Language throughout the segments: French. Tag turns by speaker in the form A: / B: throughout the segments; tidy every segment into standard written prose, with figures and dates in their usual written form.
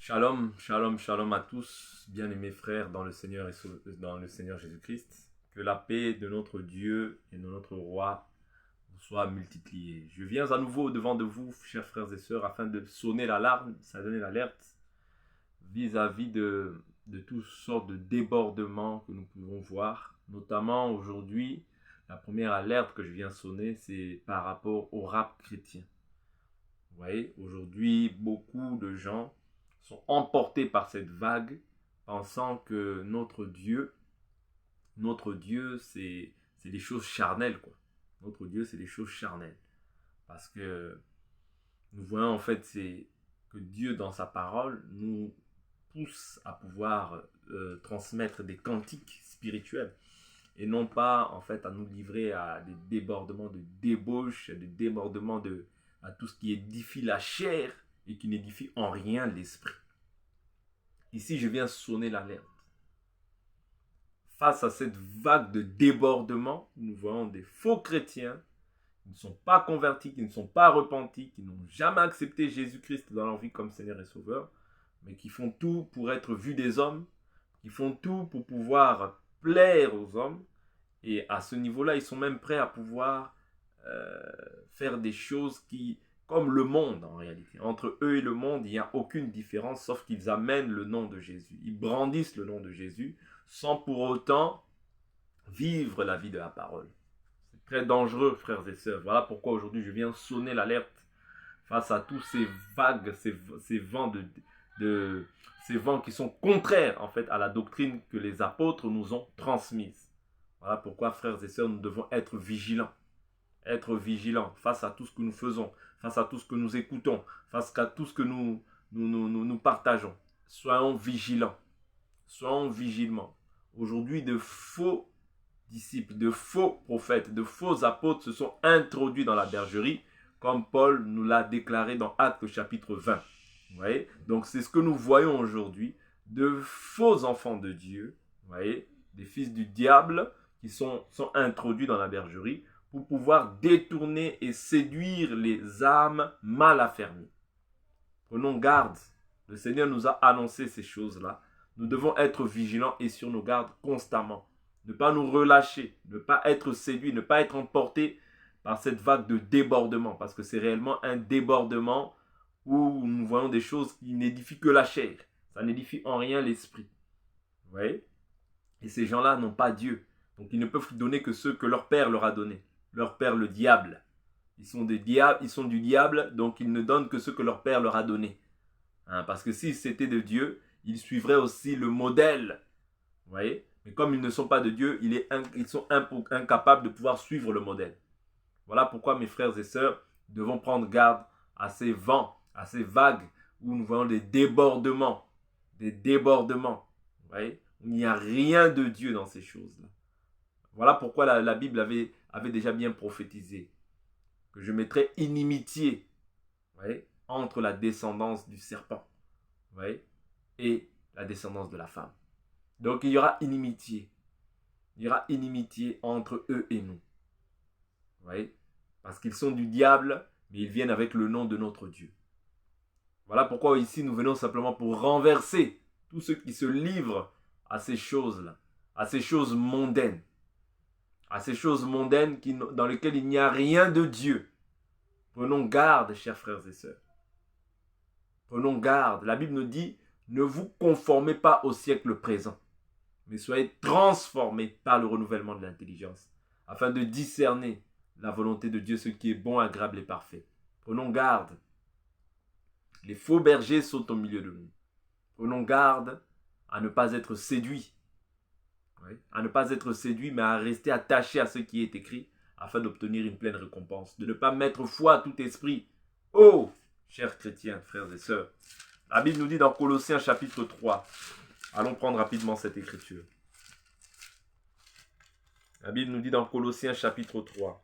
A: Shalom, shalom, shalom à tous, bien-aimés frères dans le Seigneur et dans le Seigneur Jésus-Christ. Que la paix de notre Dieu et de notre Roi vous soit multipliée. Je viens à nouveau devant de vous, chers frères et sœurs, afin de sonner l'alarme, ça donner l'alerte vis-à-vis de toutes sortes de débordements que nous pouvons voir. Notamment aujourd'hui, la première alerte que je viens sonner, c'est par rapport au rap chrétien. Vous voyez, aujourd'hui, beaucoup de gens sont emportés par cette vague, pensant que notre Dieu, c'est des choses charnelles, quoi. Notre Dieu, c'est des choses charnelles. Parce que nous voyons en fait, c'est que Dieu, dans sa parole, nous pousse à pouvoir transmettre des cantiques spirituels et non pas en fait à nous livrer à des débordements de débauche, à des débordements à tout ce qui édifie la chair et qui n'édifie en rien l'esprit. Ici, je viens sonner l'alerte. Face à cette vague de débordement, nous voyons des faux chrétiens qui ne sont pas convertis, qui ne sont pas repentis, qui n'ont jamais accepté Jésus-Christ dans leur vie comme Seigneur et Sauveur, mais qui font tout pour être vus des hommes, qui font tout pour pouvoir plaire aux hommes. Et à ce niveau-là, ils sont même prêts à pouvoir faire des choses qui, comme le monde en réalité. Entre eux et le monde, il n'y a aucune différence, sauf qu'ils amènent le nom de Jésus. Ils brandissent le nom de Jésus, sans pour autant vivre la vie de la parole. C'est très dangereux, frères et sœurs. Voilà pourquoi aujourd'hui, je viens sonner l'alerte face à tous ces vagues, ces vents ces vents qui sont contraires en fait à la doctrine que les apôtres nous ont transmise. Voilà pourquoi, frères et sœurs, nous devons être vigilants. Être vigilants face à tout ce que nous faisons, face à tout ce que nous écoutons, face à tout ce que nous partageons. Soyons vigilants. Soyons vigilants. Aujourd'hui, de faux disciples, de faux prophètes, de faux apôtres se sont introduits dans la bergerie, comme Paul nous l'a déclaré dans Actes chapitre 20. Vous voyez? Donc c'est ce que nous voyons aujourd'hui, de faux enfants de Dieu, vous voyez, des fils du diable qui sont introduits dans la bergerie pour pouvoir détourner et séduire les âmes mal affermies. Prenons garde. Le Seigneur nous a annoncé ces choses-là. Nous devons être vigilants et sur nos gardes constamment. Ne pas nous relâcher, ne pas être séduits, ne pas être emportés par cette vague de débordement. Parce que c'est réellement un débordement où nous voyons des choses qui n'édifient que la chair. Ça n'édifie en rien l'esprit. Vous voyez? Et ces gens-là n'ont pas Dieu. Donc ils ne peuvent donner que ce que leur père leur a donné. Leur père, le diable. Ils sont du diable, donc ils ne donnent que ce que leur père leur a donné. Parce que si c'était de Dieu, ils suivraient aussi le modèle. Vous voyez? Mais comme ils ne sont pas de Dieu, ils sont incapables de pouvoir suivre le modèle. Voilà pourquoi, mes frères et sœurs, nous devons prendre garde à ces vents, à ces vagues où nous voyons des débordements. Des débordements. Vous voyez? Il n'y a rien de Dieu dans ces choses-là. Voilà pourquoi la Bible avait déjà bien prophétisé que je mettrais inimitié, vous voyez, entre la descendance du serpent, vous voyez, et la descendance de la femme. Donc il y aura inimitié. Il y aura inimitié entre eux et nous. Vous voyez? Parce qu'ils sont du diable, mais ils viennent avec le nom de notre Dieu. Voilà pourquoi ici nous venons simplement pour renverser tous ceux qui se livrent à ces choses-là, à ces choses mondaines. À ces choses mondaines dans lesquelles il n'y a rien de Dieu. Prenons garde, chers frères et sœurs. Prenons garde. La Bible nous dit, ne vous conformez pas au siècle présent, mais soyez transformés par le renouvellement de l'intelligence, afin de discerner la volonté de Dieu, ce qui est bon, agréable et parfait. Prenons garde. Les faux bergers sont au milieu de nous. Prenons garde à ne pas être séduits. Oui, à ne pas être séduits, mais à rester attaché à ce qui est écrit, afin d'obtenir une pleine récompense. De ne pas mettre foi à tout esprit. Oh, chers chrétiens, frères et sœurs, la Bible nous dit dans Colossiens chapitre 3, allons prendre rapidement cette écriture. La Bible nous dit dans Colossiens chapitre 3,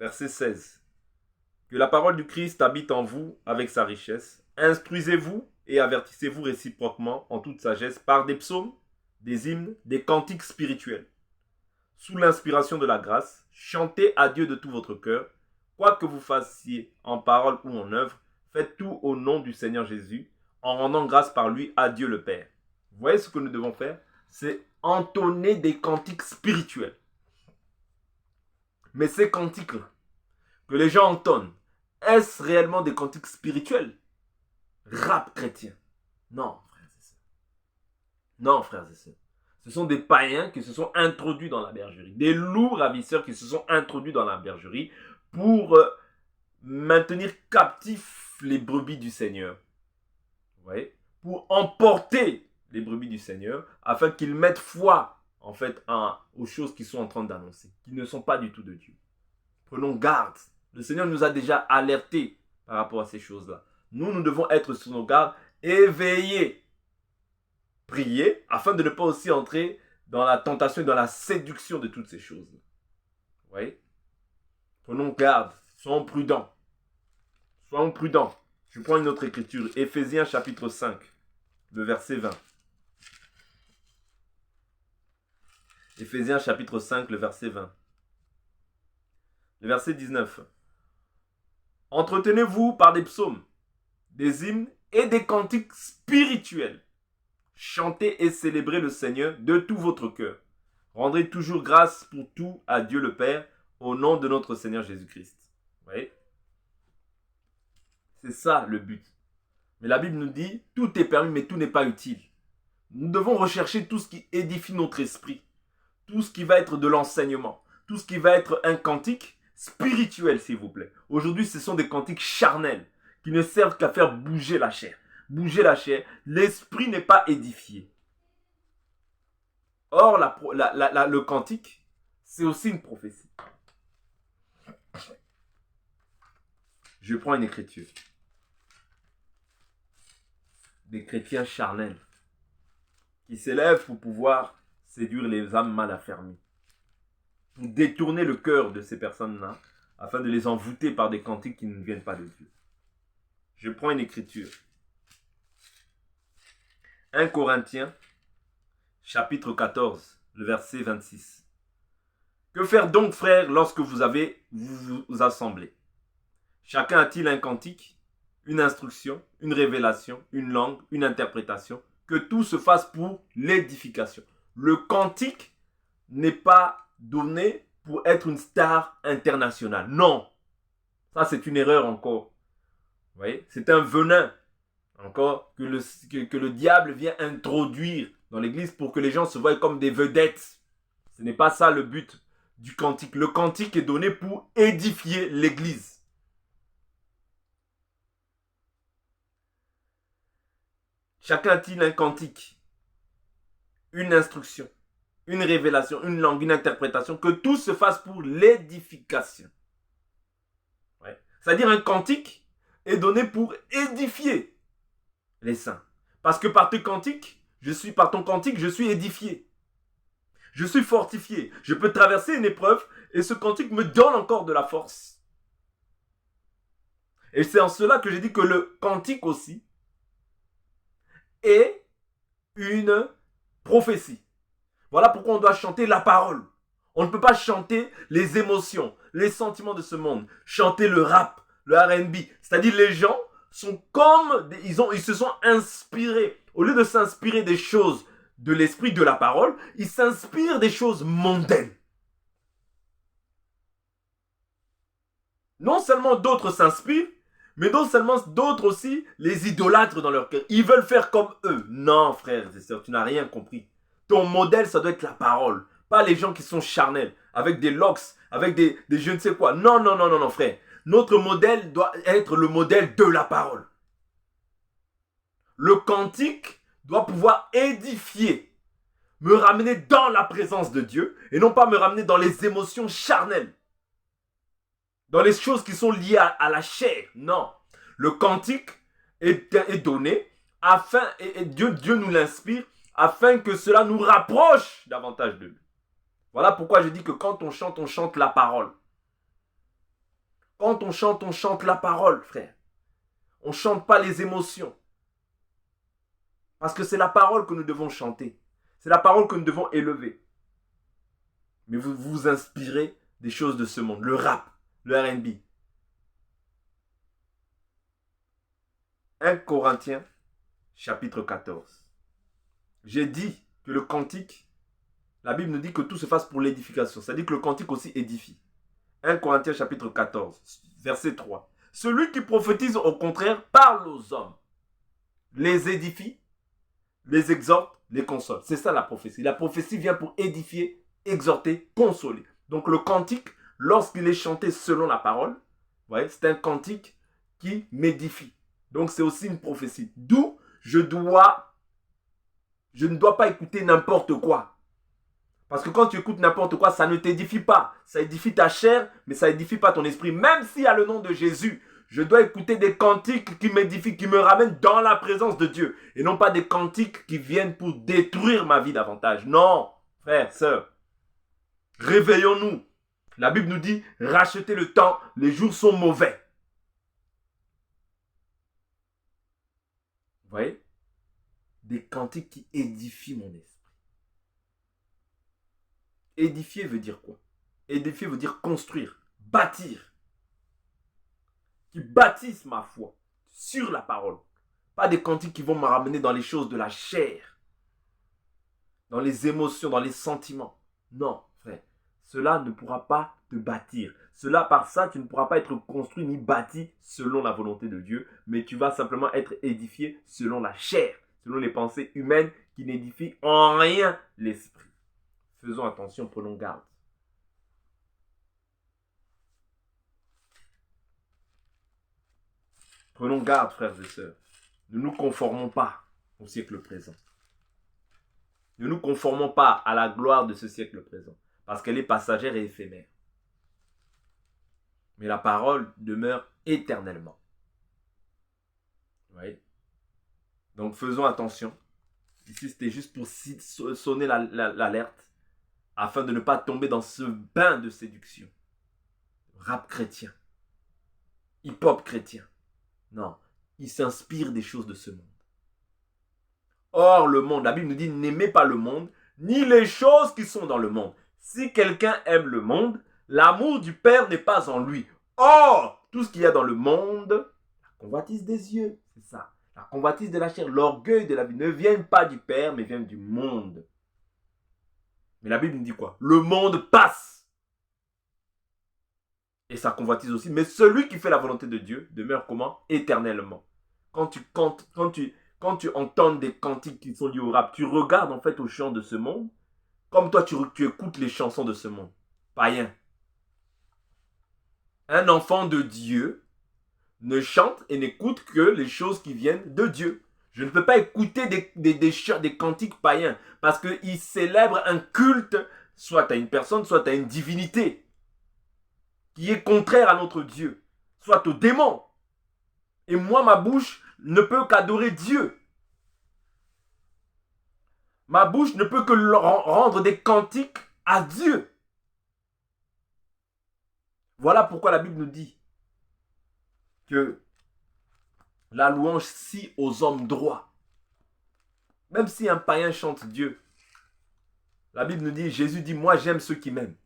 A: verset 16. Que la parole du Christ habite en vous avec sa richesse. Instruisez-vous et avertissez-vous réciproquement en toute sagesse par des psaumes, des hymnes, des cantiques spirituels. Sous l'inspiration de la grâce, chantez à Dieu de tout votre cœur Quoi que vous fassiez en parole ou en œuvre, faites tout au nom du Seigneur Jésus, en rendant grâce par lui à Dieu le Père. Vous voyez ce que nous devons faire? C'est entonner des cantiques spirituels. Mais ces cantiques-là, que les gens entonnent, est-ce réellement des cantiques spirituels? Rap chrétien? Non, frères et sœurs. Non, frères et sœurs. Ce sont des païens qui se sont introduits dans la bergerie. Des loups ravisseurs qui se sont introduits dans la bergerie pour maintenir captifs les brebis du Seigneur. Vous voyez? Pour emporter les brebis du Seigneur afin qu'ils mettent foi en fait aux choses qu'ils sont en train d'annoncer, qui ne sont pas du tout de Dieu. Prenons garde. Le Seigneur nous a déjà alertés par rapport à ces choses-là. Nous devons être sur nos gardes, éveillés, prier, afin de ne pas aussi entrer dans la tentation et dans la séduction de toutes ces choses. Vous voyez? Prenons garde, soyons prudents. Soyons prudents. Je prends une autre écriture, Éphésiens chapitre 5, le verset 20. Éphésiens chapitre 5, le verset 20. Le verset 19. Entretenez-vous par des psaumes, des hymnes et des cantiques spirituels. Chantez et célébrez le Seigneur de tout votre cœur. Rendez toujours grâce pour tout à Dieu le Père au nom de notre Seigneur Jésus-Christ. Vous voyez? C'est ça le but. Mais la Bible nous dit, tout est permis, mais tout n'est pas utile. Nous devons rechercher tout ce qui édifie notre esprit. Tout ce qui va être de l'enseignement. Tout ce qui va être un cantique spirituel, s'il vous plaît. Aujourd'hui, ce sont des cantiques charnels qui ne servent qu'à faire bouger la chair. Bouger la chair. L'esprit n'est pas édifié. Or, le cantique, c'est aussi une prophétie. Je prends une écriture. Des chrétiens charnels qui s'élèvent pour pouvoir séduire les âmes mal affermies, pour détourner le cœur de ces personnes-là, afin de les envoûter par des cantiques qui ne viennent pas de Dieu. Je prends une écriture. 1 Corinthiens, chapitre 14, le verset 26. Que faire donc, frères, lorsque vous vous assemblez? Chacun a-t-il un cantique, une instruction, une révélation, une langue, une interprétation? Que tout se fasse pour l'édification. Le cantique n'est pas donné pour être une star internationale. Non. Ça, c'est une erreur encore. Vous voyez? C'est un venin encore que le diable vient introduire dans l'église pour que les gens se voient comme des vedettes. Ce n'est pas ça le but du cantique. Le cantique est donné pour édifier l'église. Chacun a-t-il un cantique, une instruction, une révélation, une langue, une interprétation, que tout se fasse pour l'édification. Ouais. C'est-à-dire un cantique est donné pour édifier les saints. Parce que par ton cantique, je suis édifié. Je suis fortifié. Je peux traverser une épreuve et ce cantique me donne encore de la force. Et c'est en cela que j'ai dit que le cantique aussi est une prophétie. Voilà pourquoi on doit chanter la parole. On ne peut pas chanter les émotions, les sentiments de ce monde. Chanter le rap, le R&B. C'est-à-dire les gens sont comme... Ils se sont inspirés. Au lieu de s'inspirer des choses de l'esprit, de la parole, ils s'inspirent des choses mondaines. Non seulement d'autres s'inspirent, mais non seulement d'autres aussi les idolâtrent dans leur cœur. Ils veulent faire comme eux. Non, frères et sœurs, tu n'as rien compris. Ton modèle, ça doit être la parole. Pas les gens qui sont charnels, avec des locks, avec des je ne sais quoi. Non, non, non, non, non, frère. Notre modèle doit être le modèle de la parole. Le cantique doit pouvoir édifier, me ramener dans la présence de Dieu et non pas me ramener dans les émotions charnelles. Dans les choses qui sont liées à la chair. Non. Le cantique est donné afin, et Dieu nous l'inspire, afin que cela nous rapproche davantage de lui. Voilà pourquoi je dis que quand on chante la parole. Quand on chante la parole, frère. On ne chante pas les émotions. Parce que c'est la parole que nous devons chanter. C'est la parole que nous devons élever. Mais vous vous inspirez des choses de ce monde. Le rap, le R&B. 1 Corinthiens, chapitre 14. J'ai dit que le cantique, la Bible nous dit que tout se fasse pour l'édification. C'est-à-dire que le cantique aussi édifie. 1 Corinthiens, chapitre 14, verset 3. Celui qui prophétise, au contraire, parle aux hommes, les édifie, les exhorte, les console. C'est ça la prophétie. La prophétie vient pour édifier, exhorter, consoler. Donc le cantique, lorsqu'il est chanté selon la parole, c'est un cantique qui m'édifie. Donc c'est aussi une prophétie. D'où je ne dois pas écouter n'importe quoi. Parce que quand tu écoutes n'importe quoi, ça ne t'édifie pas. Ça édifie ta chair, mais ça n'édifie pas ton esprit. Même s'il y a le nom de Jésus, je dois écouter des cantiques qui m'édifient, qui me ramènent dans la présence de Dieu. Et non pas des cantiques qui viennent pour détruire ma vie davantage. Non, frères, sœurs. Réveillons-nous. La Bible nous dit, rachetez le temps, les jours sont mauvais. Vous voyez? Des cantiques qui édifient mon esprit. Édifier veut dire quoi? Édifier veut dire construire, bâtir. Qui bâtissent ma foi sur la parole. Pas des cantiques qui vont me ramener dans les choses de la chair, dans les émotions, dans les sentiments. Non, frère. Cela ne pourra pas te bâtir. Cela, par ça, tu ne pourras pas être construit ni bâti selon la volonté de Dieu, mais tu vas simplement être édifié selon la chair, selon les pensées humaines qui n'édifient en rien l'esprit. Faisons attention, prenons garde. Prenons garde, frères et sœurs. Ne nous conformons pas au siècle présent. Ne nous conformons pas à la gloire de ce siècle présent, parce qu'elle est passagère et éphémère. Mais la parole demeure éternellement. Vous voyez? Donc faisons attention. Ici, c'était juste pour sonner l'alerte, afin de ne pas tomber dans ce bain de séduction. Rap chrétien. Hip-hop chrétien. Non, il s'inspire des choses de ce monde. Or, le monde, la Bible nous dit, n'aimez pas le monde, ni les choses qui sont dans le monde. Si quelqu'un aime le monde, l'amour du Père n'est pas en lui. Or, tout ce qu'il y a dans le monde, la convoitise des yeux, c'est ça. La convoitise de la chair, l'orgueil de la vie, ne viennent pas du Père, mais viennent du monde. Mais la Bible nous dit quoi? Le monde passe. Et ça convoitise aussi. Mais celui qui fait la volonté de Dieu demeure comment? Éternellement. Quand tu entends des cantiques qui sont liés au rap, tu regardes en fait au chant de ce monde, comme toi tu écoutes les chansons de ce monde. Païen. Un enfant de Dieu ne chante et n'écoute que les choses qui viennent de Dieu. Je ne peux pas écouter des cantiques païens parce qu'ils célèbrent un culte, soit à une personne, soit à une divinité, qui est contraire à notre Dieu, soit au démon. Et moi, ma bouche ne peut qu'adorer Dieu. Ma bouche ne peut que rendre des cantiques à Dieu. Voilà pourquoi la Bible nous dit que la louange scie aux hommes droits. Même si un païen chante Dieu, la Bible nous dit, Jésus dit, moi j'aime ceux qui m'aiment.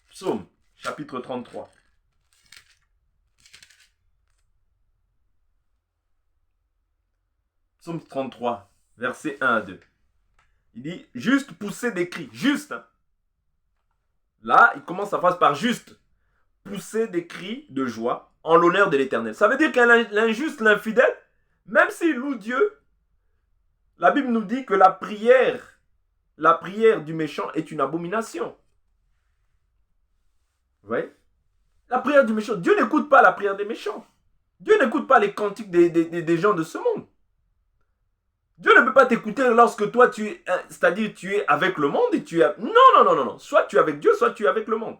A: Psaume, chapitre 33. Psaume 33, versets 1 à 2. Il dit, juste pousser des cris, juste. Hein. Là, il commence sa phrase par juste. Pousser des cris de joie en l'honneur de l'Éternel. Ça veut dire que l'injuste, l'infidèle, même s'il loue Dieu, la Bible nous dit que la prière du méchant est une abomination. Vous voyez? La prière du méchant, Dieu n'écoute pas la prière des méchants. Dieu n'écoute pas les cantiques des gens de ce monde. Dieu ne peut pas t'écouter lorsque toi tu es, c'est-à-dire tu es avec le monde et tu es... Non. Soit tu es avec Dieu, soit tu es avec le monde.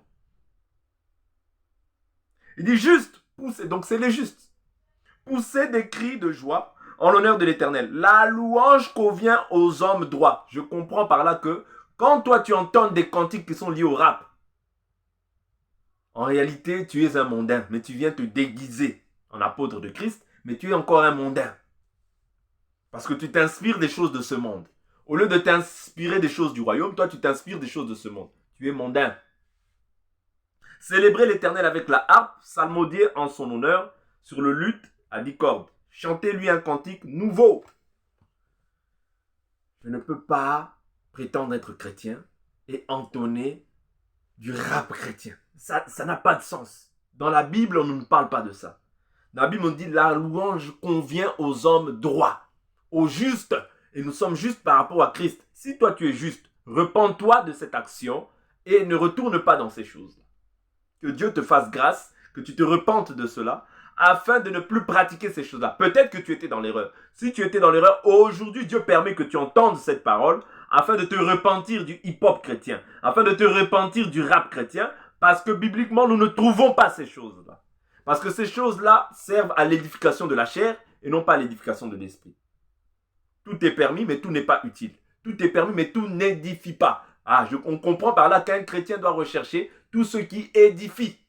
A: Il dit juste, pousser, donc c'est les justes. Pousser des cris de joie en l'honneur de l'Éternel. La louange convient aux hommes droits. Je comprends par là que quand toi tu entends des cantiques qui sont liés au rap, en réalité tu es un mondain, mais tu viens te déguiser en apôtre de Christ, mais tu es encore un mondain. Parce que tu t'inspires des choses de ce monde. Au lieu de t'inspirer des choses du royaume, toi tu t'inspires des choses de ce monde. Tu es mondain. Célébrer l'Éternel avec la harpe, psalmodier en son honneur, sur le luth à 10 cordes. Chantez-lui un cantique nouveau. Je ne peux pas prétendre être chrétien et entonner du rap chrétien. Ça n'a pas de sens. Dans la Bible, on ne nous parle pas de ça. Dans la Bible, on dit la louange convient aux hommes droits, aux justes. Et nous sommes justes par rapport à Christ. Si toi tu es juste, repens-toi de cette action et ne retourne pas dans ces choses-là. Que Dieu te fasse grâce, que tu te repentes de cela, afin de ne plus pratiquer ces choses-là. Peut-être que tu étais dans l'erreur. Si tu étais dans l'erreur, aujourd'hui, Dieu permet que tu entendes cette parole afin de te repentir du hip-hop chrétien, afin de te repentir du rap chrétien, parce que bibliquement, nous ne trouvons pas ces choses-là. Parce que ces choses-là servent à l'édification de la chair et non pas à l'édification de l'esprit. Tout est permis, mais tout n'est pas utile. Tout est permis, mais tout n'édifie pas. On comprend par là qu'un chrétien doit rechercher tout ce qui édifie.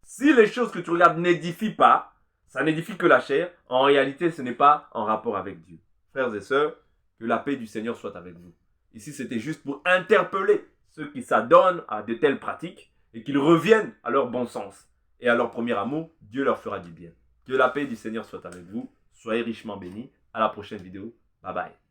A: Si les choses que tu regardes n'édifient pas, ça n'édifie que la chair, en réalité, ce n'est pas en rapport avec Dieu. Frères et sœurs, que la paix du Seigneur soit avec vous. Ici, c'était juste pour interpeller ceux qui s'adonnent à de telles pratiques et qu'ils reviennent à leur bon sens et à leur premier amour. Dieu leur fera du bien. Que la paix du Seigneur soit avec vous. Soyez richement bénis. À la prochaine vidéo. Bye bye.